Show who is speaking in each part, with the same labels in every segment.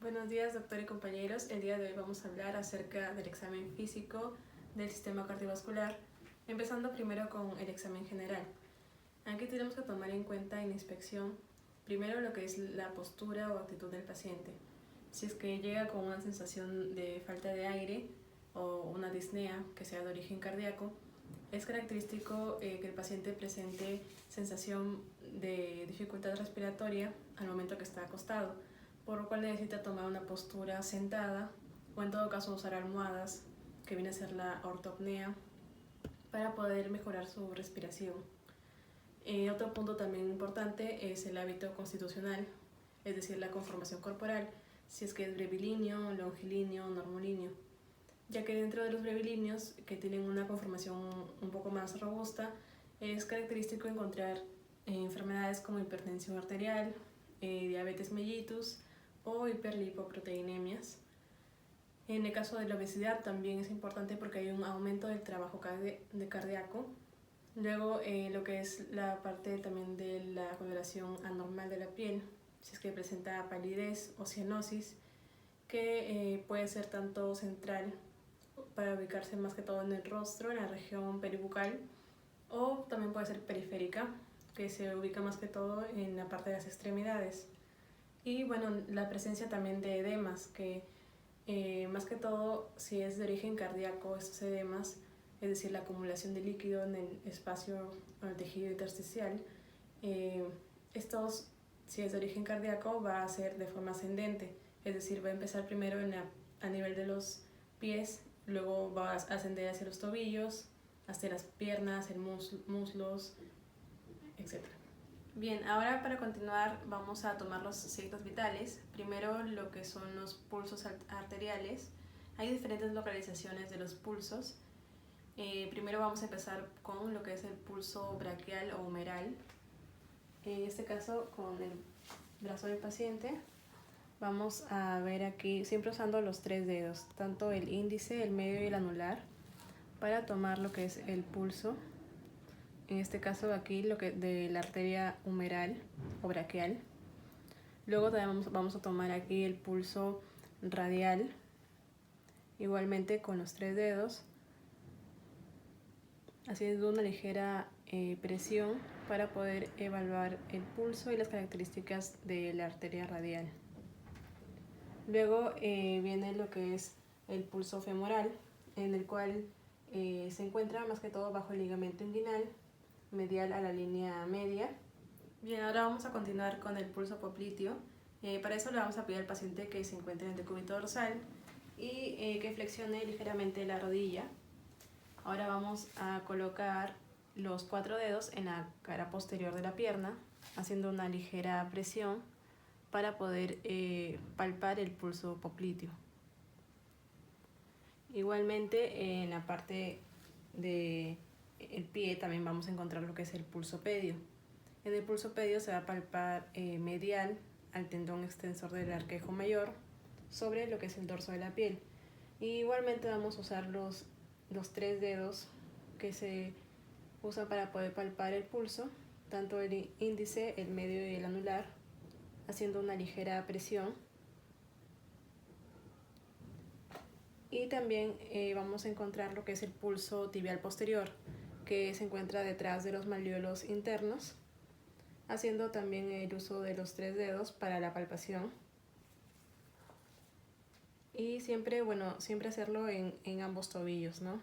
Speaker 1: Buenos días, doctor y compañeros. El día de hoy vamos a hablar acerca del examen físico del sistema cardiovascular, empezando primero con el examen general. Aquí tenemos que tomar en cuenta en la inspección primero lo que es la postura o actitud del paciente. Si es que llega con una sensación de falta de aire o una disnea que sea de origen cardíaco, es característico que el paciente presente sensación de dificultad respiratoria al momento que está acostado, por lo cual necesita tomar una postura sentada o en todo caso usar almohadas, que viene a ser la ortopnea, para poder mejorar su respiración. Otro punto también importante es el hábito constitucional, es decir, la conformación corporal, si es que es brevilíneo, longilíneo, normolíneo, ya que dentro de los brevilíneos, que tienen una conformación un poco más robusta, es característico encontrar enfermedades como hipertensión arterial, diabetes mellitus o hiperlipoproteinemias. En el caso de la obesidad también es importante porque hay un aumento del trabajo cardíaco. Luego lo que es la parte también de la coloración anormal de la piel, si es que presenta palidez o cianosis, que puede ser tanto central para ubicarse más que todo en el rostro, en la región peribucal, o también puede ser periférica, que se ubica más que todo en la parte de las extremidades. Y bueno, la presencia también de edemas, que más que todo si es de origen cardíaco, estos edemas, es decir, la acumulación de líquido en el espacio o el tejido intersticial, estos, si es de origen cardíaco, va a ser de forma ascendente, es decir, va a empezar primero a nivel de los pies, luego va a ascender hacia los tobillos, hasta las piernas, el muslos, etc. Bien, ahora para continuar vamos a tomar los signos vitales. Primero lo que son los pulsos arteriales. Hay diferentes localizaciones de los pulsos. Primero vamos a empezar con lo que es el pulso braquial o humeral. En este caso con el brazo del paciente vamos a ver aquí, siempre usando los tres dedos, tanto el índice, el medio y el anular, para tomar lo que es el pulso. En este caso aquí lo que de la arteria humeral o braquial. Luego también vamos a tomar aquí el pulso radial, igualmente con los tres dedos, haciendo una ligera presión para poder evaluar el pulso y las características de la arteria radial. Luego viene lo que es el pulso femoral, en el cual se encuentra más que todo bajo el ligamento inguinal, medial a la línea media. Bien, ahora vamos a continuar con el pulso popliteo. Para eso le vamos a pedir al paciente que se encuentre en el decúbito dorsal y que flexione ligeramente la rodilla. Ahora vamos a colocar los 4 dedos en la cara posterior de la pierna, haciendo una ligera presión para poder palpar el pulso popliteo. Igualmente en la parte del pie también vamos a encontrar lo que es el pulso pedio. En el pulso pedio se va a palpar medial al tendón extensor del arquejo mayor sobre lo que es el dorso de la piel. Y igualmente vamos a usar los 3 dedos que se usan para poder palpar el pulso, tanto el índice, el medio y el anular, haciendo una ligera presión. Y también vamos a encontrar lo que es el pulso tibial posterior, que se encuentra detrás de los malleolos internos, haciendo también el uso de los 3 dedos para la palpación. Y siempre hacerlo en ambos tobillos, ¿no?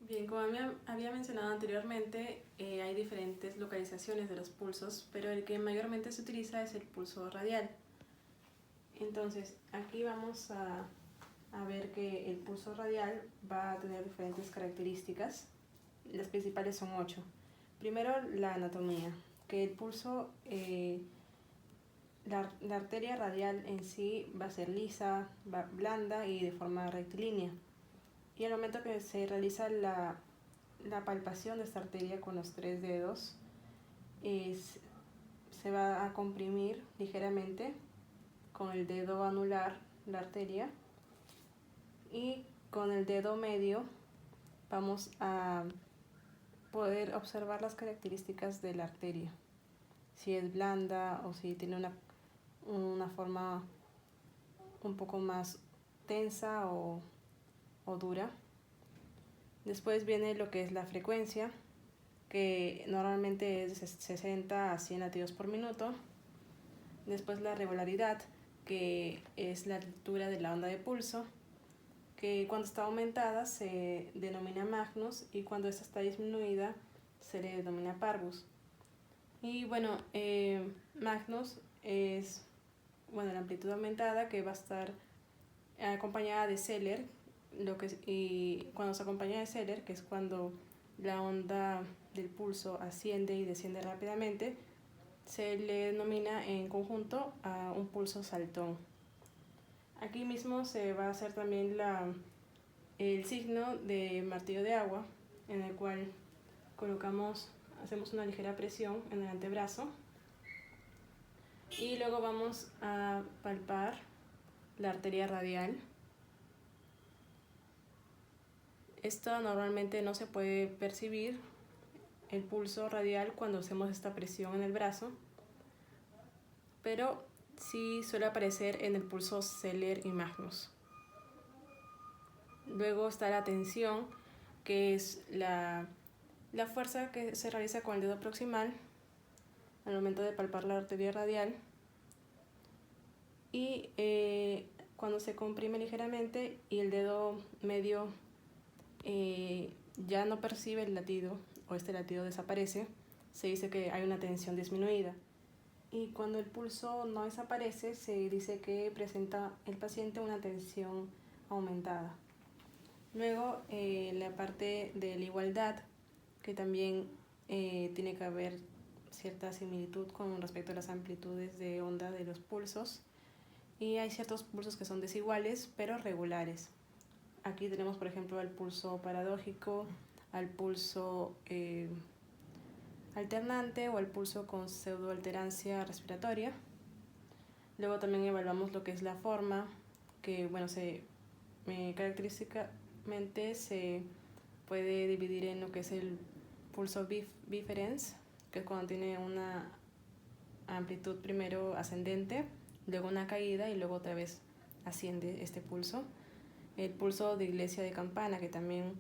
Speaker 1: Bien, como había mencionado anteriormente, hay diferentes localizaciones de los pulsos, pero el que mayormente se utiliza es el pulso radial. Entonces, aquí vamos a ver que el pulso radial va a tener diferentes características. Las principales son 8. Primero, la anatomía, que el pulso, la arteria radial en sí va a ser lisa, blanda y de forma rectilínea. Y al momento que se realiza la palpación de esta arteria con los 3 dedos, se va a comprimir ligeramente con el dedo anular la arteria, y con el dedo medio vamos a poder observar las características de la arteria, si es blanda o si tiene una forma un poco más tensa o dura. Después viene lo que es la frecuencia, que normalmente es de 60 a 100 latidos por minuto. Después la regularidad, que es la altura de la onda de pulso, que cuando está aumentada se denomina magnus y cuando esta está disminuida se le denomina parvus. Y bueno, magnus es la amplitud aumentada, que va a estar acompañada de Zeller, y cuando se acompaña de Zeller, que es cuando la onda del pulso asciende y desciende rápidamente, se le denomina en conjunto a un pulso saltón. Aquí mismo se va a hacer también el signo de martillo de agua, en el cual hacemos una ligera presión en el antebrazo y luego vamos a palpar la arteria radial. Esto normalmente no se puede percibir el pulso radial cuando hacemos esta presión en el brazo, pero sí suele aparecer en el pulso Zeller y Magnus. Luego está la tensión, que es la fuerza que se realiza con el dedo proximal al momento de palpar la arteria radial, y cuando se comprime ligeramente y el dedo medio ya no percibe el latido o este latido desaparece, se dice que hay una tensión disminuida. Y cuando el pulso no desaparece, se dice que presenta el paciente una tensión aumentada. Luego la parte de la igualdad, que también tiene que haber cierta similitud con respecto a las amplitudes de onda de los pulsos, y hay ciertos pulsos que son desiguales pero regulares. Aquí tenemos, por ejemplo, al pulso paradójico, al pulso alternante o al pulso con pseudoalterancia respiratoria. Luego también evaluamos lo que es la forma, que característicamente se puede dividir en lo que es el pulso biferens, que es cuando tiene una amplitud primero ascendente, luego una caída y luego otra vez asciende este pulso. El pulso de iglesia de campana, que también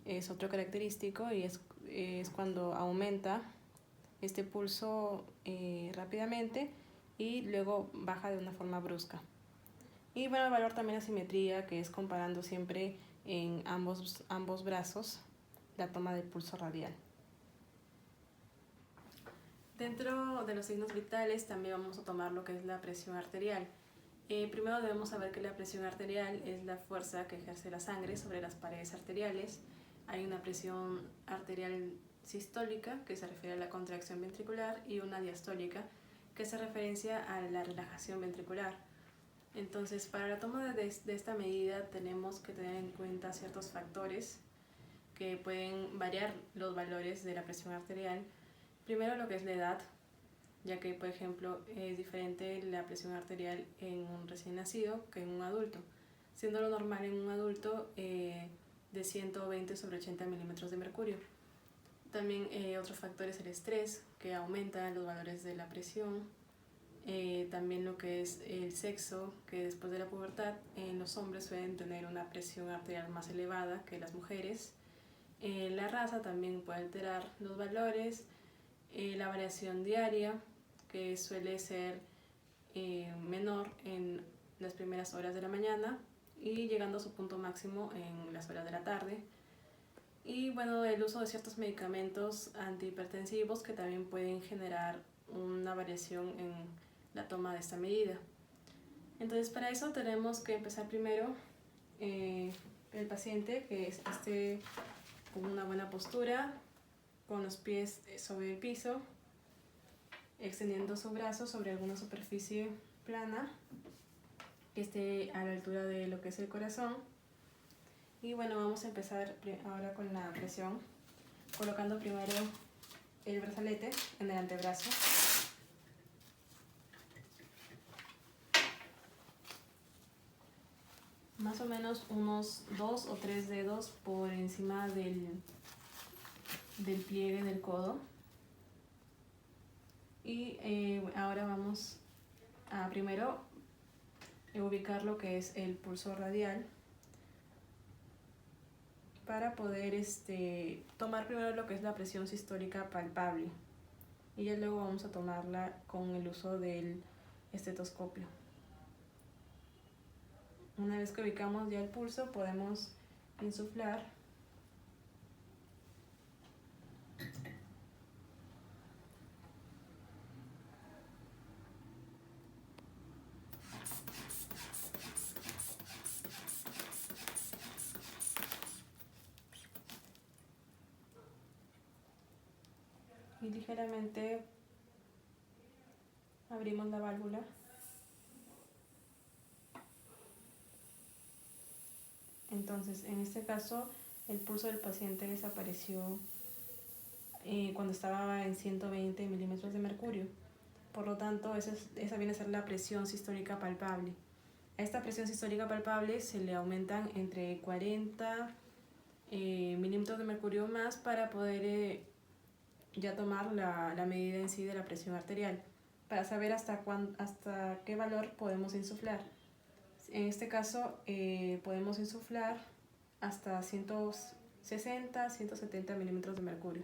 Speaker 1: es otro característico, y es cuando aumenta este pulso rápidamente y luego baja de una forma brusca. Y bueno, evaluar también la simetría, que es comparando siempre en ambos brazos la toma del pulso radial. Dentro de los signos vitales también vamos a tomar lo que es la presión arterial. Primero debemos saber que la presión arterial es la fuerza que ejerce la sangre sobre las paredes arteriales. Hay una presión arterial sistólica, que se refiere a la contracción ventricular, y una diastólica, que se referencia a la relajación ventricular. Entonces, para la toma de esta medida tenemos que tener en cuenta ciertos factores que pueden variar los valores de la presión arterial. Primero, lo que es la edad, ya que, por ejemplo, es diferente la presión arterial en un recién nacido que en un adulto, siendo lo normal en un adulto de 120 sobre 80 milímetros de mercurio. También otro factor es el estrés, que aumenta los valores de la presión. También lo que es el sexo, que después de la pubertad los hombres suelen tener una presión arterial más elevada que las mujeres. La raza también puede alterar los valores. La variación diaria, que suele ser menor en las primeras horas de la mañana y llegando a su punto máximo en las horas de la tarde. Y bueno, el uso de ciertos medicamentos antihipertensivos, que también pueden generar una variación en la toma de esta medida. Entonces, para eso tenemos que empezar primero el paciente que esté con una buena postura, con los pies sobre el piso, extendiendo su brazo sobre alguna superficie plana que esté a la altura de lo que es el corazón. Y bueno, vamos a empezar ahora con la presión, colocando primero el brazalete en el antebrazo. Más o menos unos 2 o 3 dedos por encima del pliegue del codo. Y ahora vamos primero ubicar lo que es el pulso radial para poder tomar primero lo que es la presión sistólica palpable y ya luego vamos a tomarla con el uso del estetoscopio. Una vez que ubicamos ya el pulso, podemos insuflar y ligeramente abrimos la válvula. Entonces, en este caso, el pulso del paciente desapareció cuando estaba en 120 milímetros de mercurio. Por lo tanto, esa viene a ser la presión sistólica palpable. A esta presión sistólica palpable se le aumentan entre 40 milímetros de mercurio más para poder ya tomar la medida en sí de la presión arterial, para saber hasta qué valor podemos insuflar. En este caso podemos insuflar hasta 160, 170 milímetros de mercurio.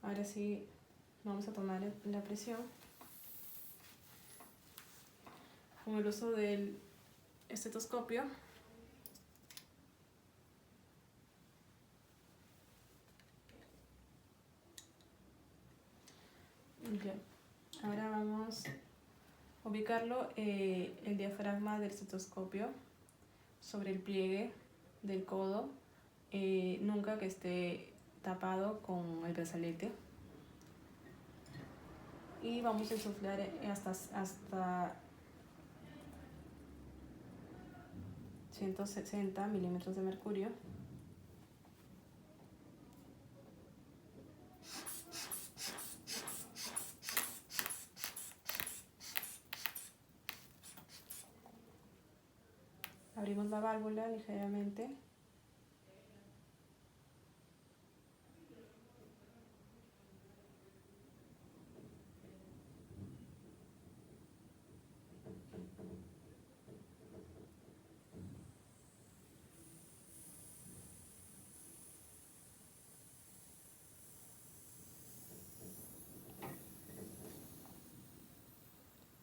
Speaker 1: Ahora sí vamos a tomar la presión con el uso del estetoscopio. Bien. Ahora vamos a ubicarlo el diafragma del estetoscopio sobre el pliegue del codo, nunca que esté tapado con el brazalete, y vamos a insuflar hasta 160 milímetros de mercurio. Abrimos la válvula ligeramente.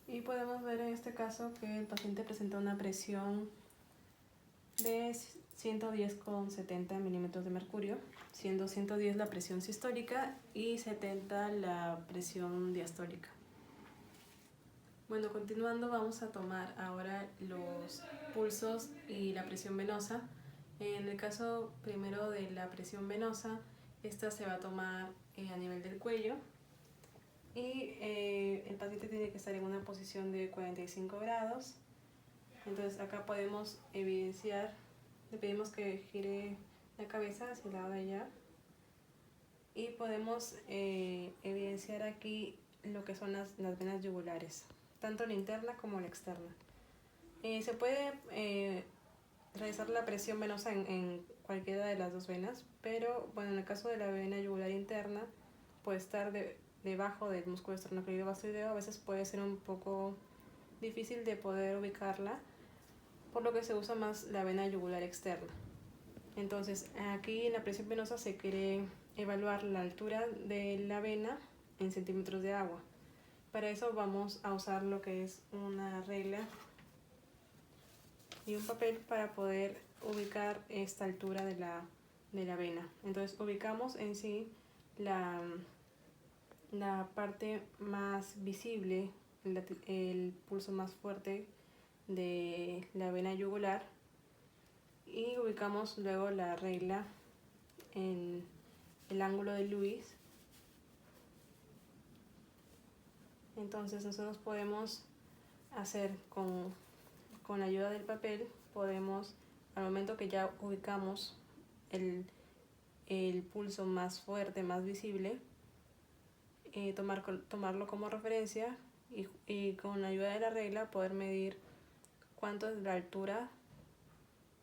Speaker 1: Y podemos ver en este caso que el paciente presenta una presión de 110,70 milímetros de mercurio, siendo 110 la presión sistólica y 70 la presión diastólica. Bueno, continuando, vamos a tomar ahora los pulsos y la presión venosa. En el caso primero de la presión venosa, esta se va a tomar a nivel del cuello y el paciente tiene que estar en una posición de 45 grados. Entonces acá podemos evidenciar, le pedimos que gire la cabeza hacia el lado de allá y podemos evidenciar aquí lo que son las venas yugulares, tanto la interna como la externa. Se puede realizar la presión venosa en cualquiera de las dos venas, pero bueno, en el caso de la vena yugular interna puede estar debajo del músculo esternocleidomastoideo. A veces puede ser un poco difícil de poder ubicarla, por lo que se usa más la vena yugular externa. Entonces aquí en la presión venosa se quiere evaluar la altura de la vena en centímetros de agua. Para eso vamos a usar lo que es una regla y un papel para poder ubicar esta altura de la vena. Entonces ubicamos en sí la parte más visible, el pulso más fuerte de la vena yugular, y ubicamos luego la regla en el ángulo de Lewis. Entonces nosotros podemos hacer con la ayuda del papel, podemos, al momento que ya ubicamos el pulso más fuerte, más visible, tomarlo como referencia y con la ayuda de la regla poder medir cuánto es la altura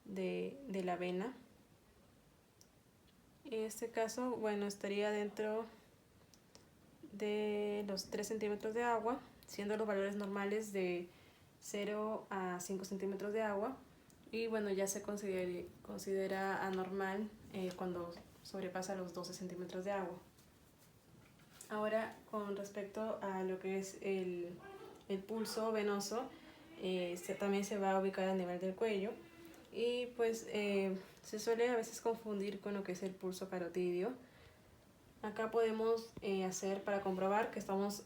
Speaker 1: de la vena. En este caso, bueno, estaría dentro de los 3 centímetros de agua, siendo los valores normales de 0 a 5 centímetros de agua, y bueno, ya se considera anormal cuando sobrepasa los 12 centímetros de agua. Ahora, con respecto a lo que es el pulso venoso, también se va a ubicar a nivel del cuello, y pues se suele a veces confundir con lo que es el pulso carotidio. Acá podemos hacer para comprobar que estamos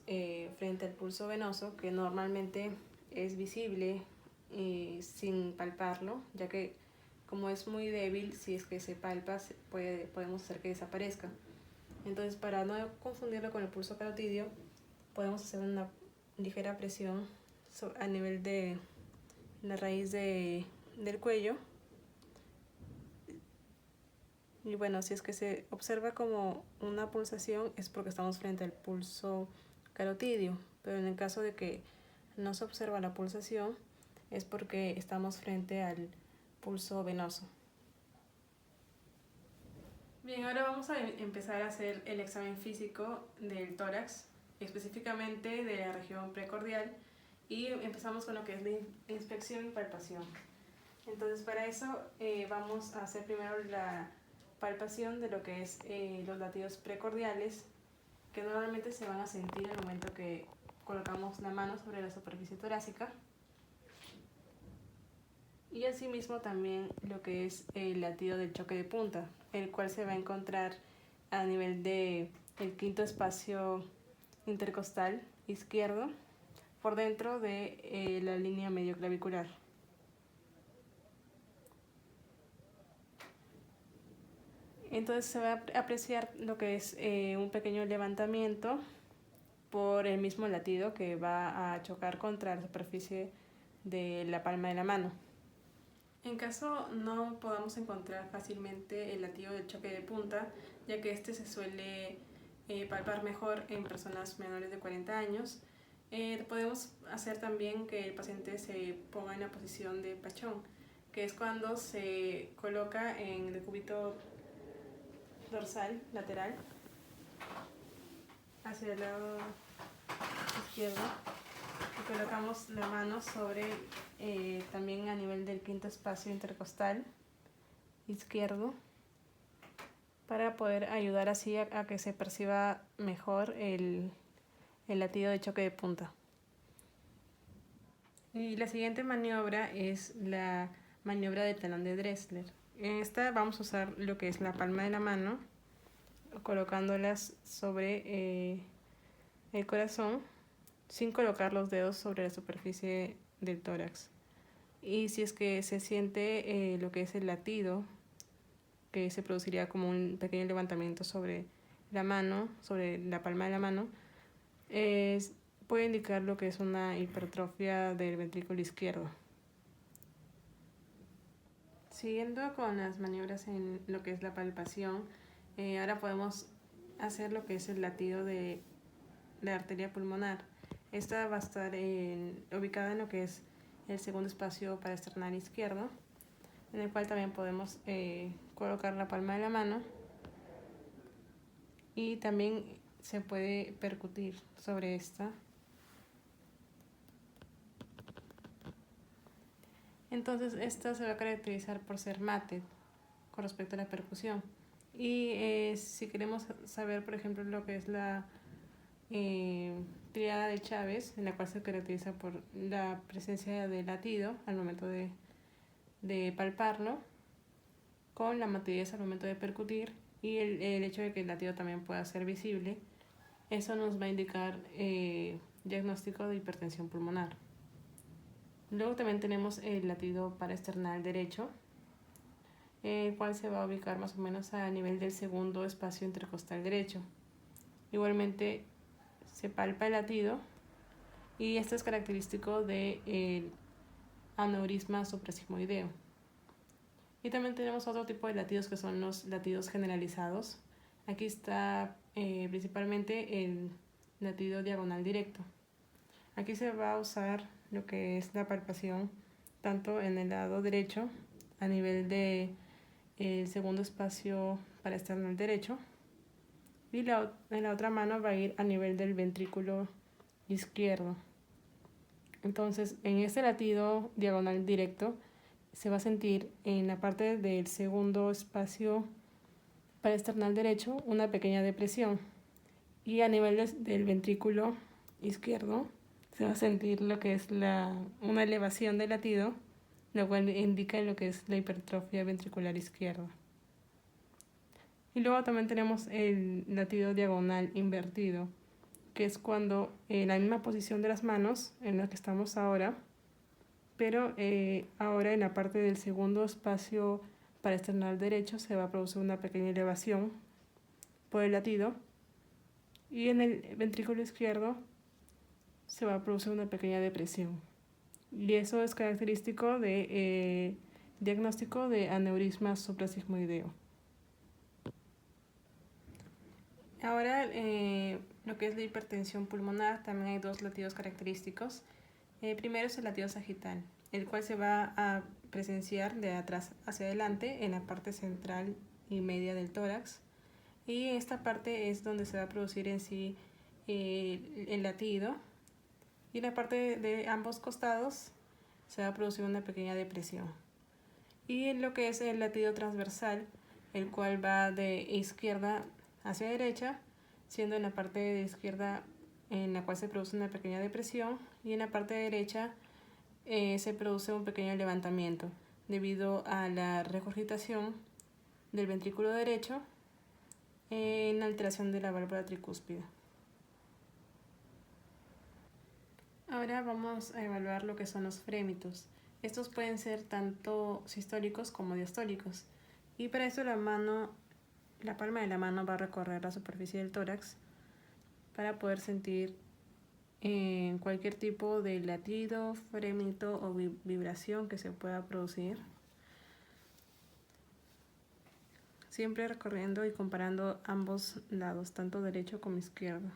Speaker 1: frente al pulso venoso, que normalmente es visible sin palparlo, ya que como es muy débil, si es que se palpa podemos hacer que desaparezca. Entonces, para no confundirlo con el pulso carotidio, podemos hacer una ligera presión a nivel de la raíz del cuello. Y bueno, si es que se observa como una pulsación, es porque estamos frente al pulso carotidio, pero en el caso de que no se observa la pulsación, es porque estamos frente al pulso venoso. Bien, ahora vamos a empezar a hacer el examen físico del tórax, específicamente de la región precordial, y empezamos con lo que es la inspección y palpación. Entonces, para eso vamos a hacer primero la palpación de lo que es los latidos precordiales, que normalmente se van a sentir al momento que colocamos la mano sobre la superficie torácica. Y asimismo también lo que es el latido del choque de punta, el cual se va a encontrar a nivel del quinto espacio intercostal izquierdo, por dentro de la línea medioclavicular. Entonces se va a apreciar lo que es un pequeño levantamiento por el mismo latido que va a chocar contra la superficie de la palma de la mano. En caso no podamos encontrar fácilmente el latido del choque de punta, ya que este se suele palpar mejor en personas menores de 40 años, podemos hacer también que el paciente se ponga en la posición de pachón, que es cuando se coloca en el decúbito dorsal lateral hacia el lado izquierdo, y colocamos la mano sobre también a nivel del quinto espacio intercostal izquierdo, para poder ayudar así a que se perciba mejor el latido de choque de punta. Y la siguiente maniobra es la maniobra del talón de Dressler. En esta vamos a usar lo que es la palma de la mano, colocándolas sobre el corazón, sin colocar los dedos sobre la superficie del tórax. Y si es que se siente lo que es el latido, que se produciría como un pequeño levantamiento sobre la mano, sobre la palma de la mano, puede indicar lo que es una hipertrofia del ventrículo izquierdo. Siguiendo con las maniobras en lo que es la palpación, ahora podemos hacer lo que es el latido de la arteria pulmonar. Esta va a estar ubicada en lo que es el segundo espacio paraesternal izquierdo, en el cual también podemos colocar la palma de la mano, y también se puede percutir sobre esta. Entonces esta se va a caracterizar por ser mate con respecto a la percusión. Y si queremos saber, por ejemplo, lo que es la tríada de Chávez, en la cual se caracteriza por la presencia de latido al momento de palparlo, con la matidez al momento de percutir, y el hecho de que el latido también pueda ser visible, eso nos va a indicar diagnóstico de hipertensión pulmonar. Luego también tenemos el latido paraesternal derecho, el cual se va a ubicar más o menos a nivel del segundo espacio intercostal derecho. Igualmente se palpa el latido, y esto es característico del aneurisma suprasigmoideo. Y también tenemos otro tipo de latidos, que son los latidos generalizados. Aquí está principalmente el latido diagonal directo. Aquí se va a usar lo que es la palpación tanto en el lado derecho a nivel de el segundo espacio paraesternal derecho, y en la otra mano va a ir a nivel del ventrículo izquierdo. Entonces, en este latido diagonal directo se va a sentir en la parte del segundo espacio paraesternal derecho una pequeña depresión, y a nivel del ventrículo izquierdo se va a sentir lo que es una elevación del latido, lo cual indica lo que es la hipertrofia ventricular izquierda. Y luego también tenemos el latido diagonal invertido, que es cuando en la misma posición de las manos en la que estamos ahora, pero ahora en la parte del segundo espacio paraesternal derecho se va a producir una pequeña elevación por el latido, y en el ventrículo izquierdo se va a producir una pequeña depresión. Y eso es característico de diagnóstico de aneurisma suprasigmoideo. Ahora, lo que es la hipertensión pulmonar, también hay dos latidos característicos. Primero es el latido sagital, el cual se va a presenciar de atrás hacia adelante en la parte central y media del tórax. Y esta parte es donde se va a producir en sí el latido. Y en la parte de ambos costados se va a producir una pequeña depresión. Y en lo que es el latido transversal, el cual va de izquierda hacia derecha, siendo en la parte de izquierda en la cual se produce una pequeña depresión, y en la parte derecha se produce un pequeño levantamiento debido a la regurgitación del ventrículo derecho en la alteración de la válvula tricúspide. Ahora vamos a evaluar lo que son los frémitos. Estos pueden ser tanto sistólicos como diastólicos, y para eso la palma de la mano va a recorrer la superficie del tórax para poder sentir cualquier tipo de latido, frémito o vibración que se pueda producir, siempre recorriendo y comparando ambos lados, tanto derecho como izquierdo.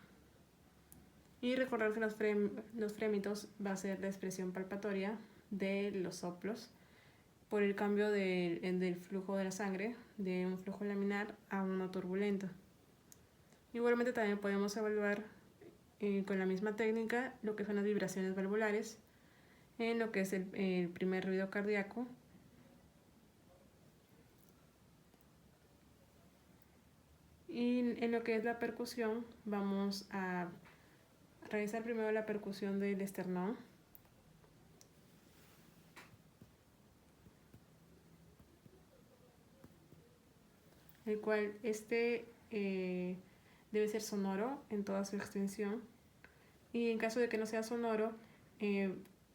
Speaker 1: Y recordar que los frémitos va a ser la expresión palpatoria de los soplos por el cambio del flujo de la sangre de un flujo laminar a uno turbulento. Igualmente también podemos evaluar con la misma técnica lo que son las vibraciones valvulares en lo que es el primer ruido cardíaco. Y en lo que es la percusión, vamos a realizar primero la percusión del esternón. El cual debe ser sonoro en toda su extensión. Y en caso de que no sea sonoro,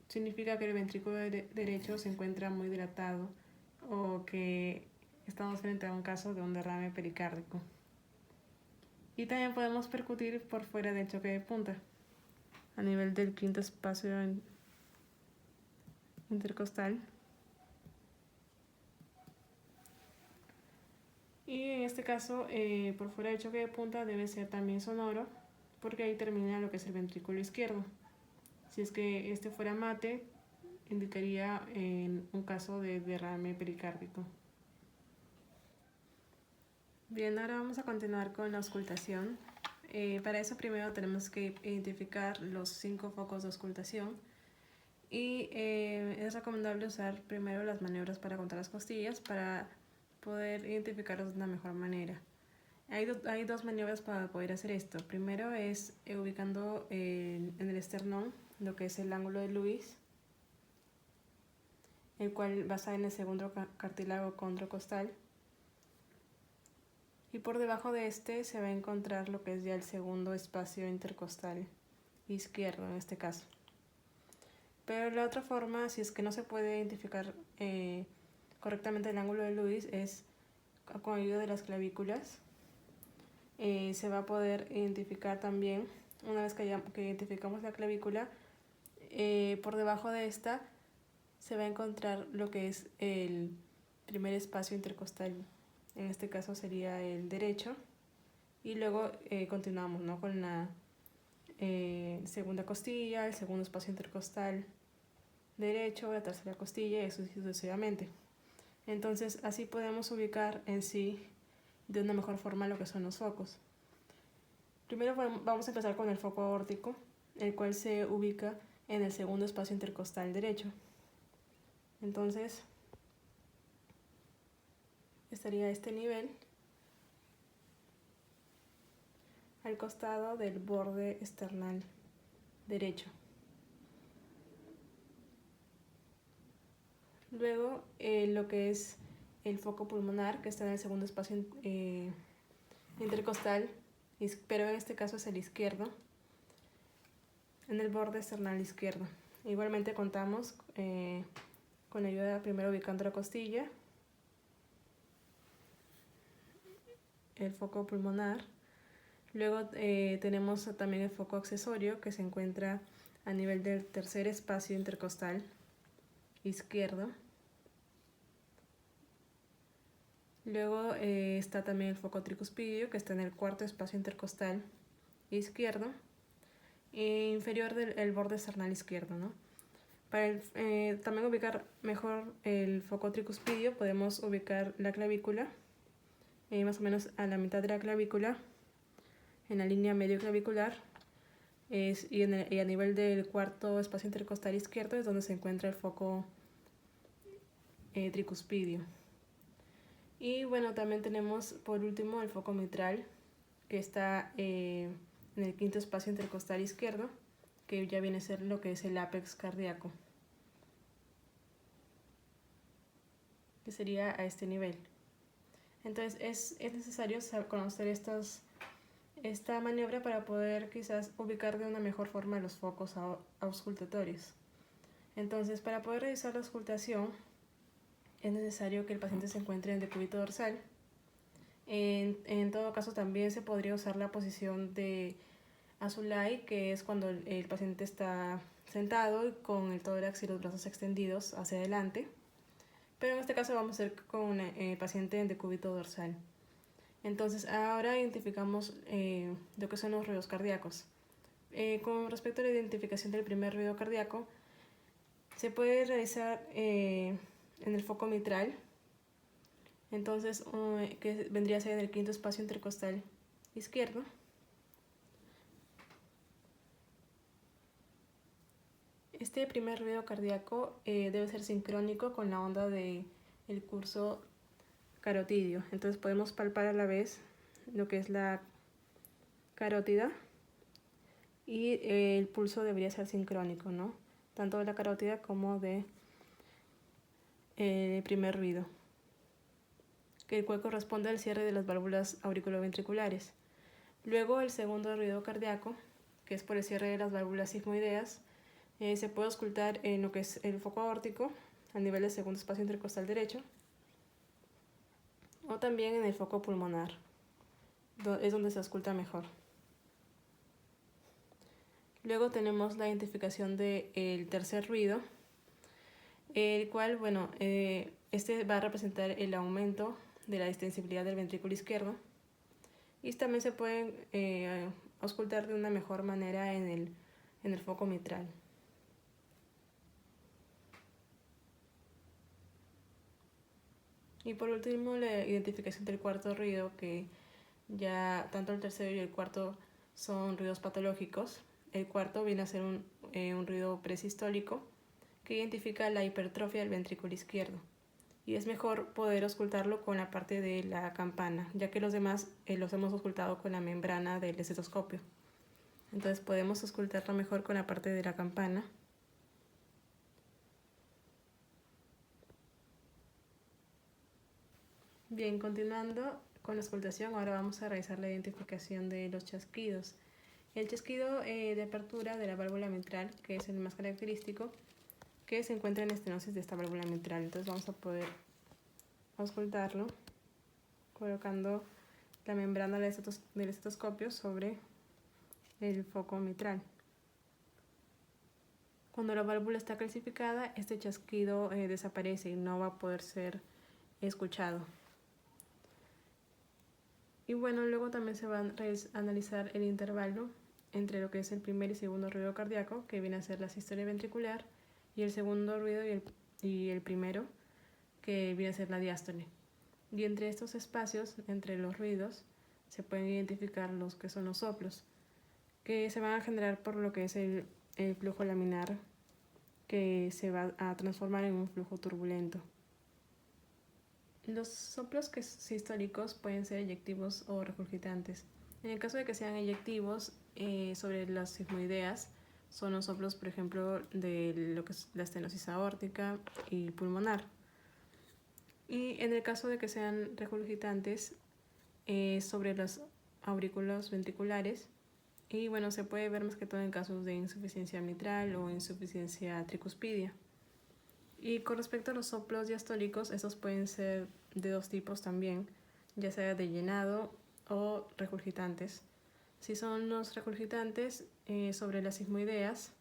Speaker 1: significa que el ventrículo derecho se encuentra muy dilatado o que estamos frente a un caso de un derrame pericárdico. Y también podemos percutir por fuera del choque de punta, a nivel del quinto espacio intercostal. Y en este caso, por fuera del choque de punta debe ser también sonoro, porque ahí termina lo que es el ventrículo izquierdo. Si es que este fuera mate, indicaría en un caso de derrame pericárdico. Bien, ahora vamos a continuar con la auscultación. Para eso primero tenemos que identificar los 5 focos de auscultación, y es recomendable usar primero las maniobras para contar las costillas para poder identificarlos de una mejor manera. Hay dos maniobras para poder hacer esto. Primero es ubicando en el esternón lo que es el ángulo de Lewis, el cual va a estar en el segundo cartílago controcostal, y por debajo de este se va a encontrar lo que es ya el segundo espacio intercostal izquierdo en este caso. Pero la otra forma, si es que no se puede identificar correctamente el ángulo de Lewis, es con ayuda de las clavículas. Se va a poder identificar también, una vez que identificamos la clavícula, por debajo de esta se va a encontrar lo que es el primer espacio intercostal, en este caso sería el derecho, y luego continuamos, ¿no?, con la segunda costilla, el segundo espacio intercostal derecho, la tercera costilla, y eso sucesivamente. Entonces así podemos ubicar en sí de una mejor forma lo que son los focos. Primero vamos a empezar con el foco aórtico, el cual se ubica en el segundo espacio intercostal derecho. Entonces, estaría a este nivel, al costado del borde esternal derecho. Luego, lo que es el foco pulmonar, que está en el segundo espacio intercostal, pero en este caso es el izquierdo, en el borde esternal izquierdo. Igualmente contamos con ayuda, primero ubicando la costilla, el foco pulmonar. Luego tenemos también el foco accesorio, que se encuentra a nivel del tercer espacio intercostal izquierdo. Luego está también el foco tricuspidio, que está en el cuarto espacio intercostal izquierdo, inferior del borde esternal izquierdo, ¿no? Para también ubicar mejor el foco tricuspidio, podemos ubicar la clavícula, más o menos a la mitad de la clavícula, en la línea medio clavicular, y a nivel del cuarto espacio intercostal izquierdo es donde se encuentra el foco tricuspidio. Y bueno, también tenemos por último el foco mitral, que está en el quinto espacio intercostal izquierdo, que ya viene a ser lo que es el ápex cardíaco, que sería a este nivel. Entonces es necesario conocer esta maniobra para poder quizás ubicar de una mejor forma los focos auscultatorios. Entonces, para poder realizar la auscultación, es necesario que el paciente se encuentre en decúbito dorsal. En todo caso, también se podría usar la posición de Azulay, que es cuando el paciente está sentado y con el tórax y los brazos extendidos hacia adelante. Pero en este caso vamos a hacer con el paciente en decúbito dorsal. Entonces, ahora identificamos lo que son los ruidos cardíacos. Con respecto a la identificación del primer ruido cardíaco, se puede realizar en el foco mitral, entonces que vendría a ser en el quinto espacio intercostal izquierdo. Este primer ruido cardíaco debe ser sincrónico con la onda del curso carotidio. Entonces podemos palpar a la vez lo que es la carótida y el pulso debería ser sincrónico, ¿no? Tanto de la carótida como de primer ruido, que el cual corresponde al cierre de las válvulas auriculoventriculares. Luego el segundo ruido cardíaco, que es por el cierre de las válvulas sigmoideas, se puede auscultar en lo que es el foco aórtico a nivel del segundo espacio intercostal derecho, o también en el foco pulmonar, es donde se ausculta mejor. Luego tenemos la identificación del tercer ruido, el cual, bueno, este va a representar el aumento de la distensibilidad del ventrículo izquierdo, y también se pueden auscultar de una mejor manera en el foco mitral. Y por último, la identificación del cuarto ruido, que ya tanto el tercero y el cuarto son ruidos patológicos. El cuarto viene a ser un ruido presistólico que identifica la hipertrofia del ventrículo izquierdo. Y es mejor poder auscultarlo con la parte de la campana, ya que los demás los hemos auscultado con la membrana del estetoscopio. Entonces podemos auscultarlo mejor con la parte de la campana. Bien, continuando con la auscultación, ahora vamos a realizar la identificación de los chasquidos. El chasquido de apertura de la válvula mitral, que es el más característico, que se encuentra en la estenosis de esta válvula mitral. Entonces vamos a poder auscultarlo colocando la membrana del estetoscopio sobre el foco mitral. Cuando la válvula está calcificada, este chasquido desaparece y no va a poder ser escuchado. Y bueno, luego también se va a analizar el intervalo entre lo que es el primer y segundo ruido cardíaco, que viene a ser la sístole ventricular, y el segundo ruido y el primero, que viene a ser la diástole. Y entre estos espacios, entre los ruidos, se pueden identificar los que son los soplos, que se van a generar por lo que es el el flujo laminar que se va a transformar en un flujo turbulento. Los soplos sistólicos pueden ser eyectivos o regurgitantes. En el caso de que sean eyectivos, sobre las sismoideas, son los soplos, por ejemplo, de lo que es la estenosis aórtica y pulmonar. Y en el caso de que sean regurgitantes, sobre los aurículos ventriculares, y bueno, se puede ver más que todo en casos de insuficiencia mitral o insuficiencia tricuspidia. Y con respecto a los soplos diastólicos, estos pueden ser de dos tipos también, ya sea de llenado o regurgitantes. Si son los regurgitantes, sobre las sismoideas,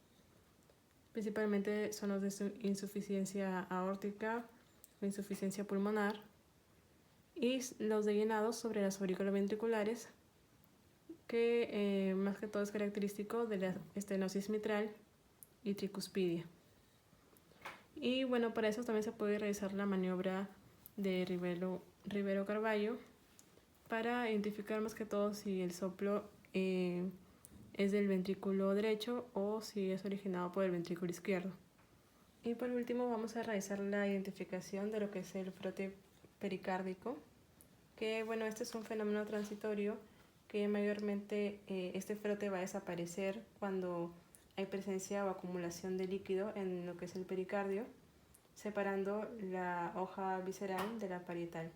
Speaker 1: principalmente son los de insuficiencia aórtica o insuficiencia pulmonar, y los de llenado sobre las auriculoventriculares, que más que todo es característico de la estenosis mitral y tricuspidia. Y bueno, para eso también se puede realizar la maniobra de Rivero-Carballo para identificar más que todo si el soplo es del ventrículo derecho o si es originado por el ventrículo izquierdo. Y por último vamos a realizar la identificación de lo que es el frote pericárdico, que bueno, este es un fenómeno transitorio que mayormente este frote va a desaparecer cuando hay presencia o acumulación de líquido en lo que es el pericardio, separando la hoja visceral de la parietal.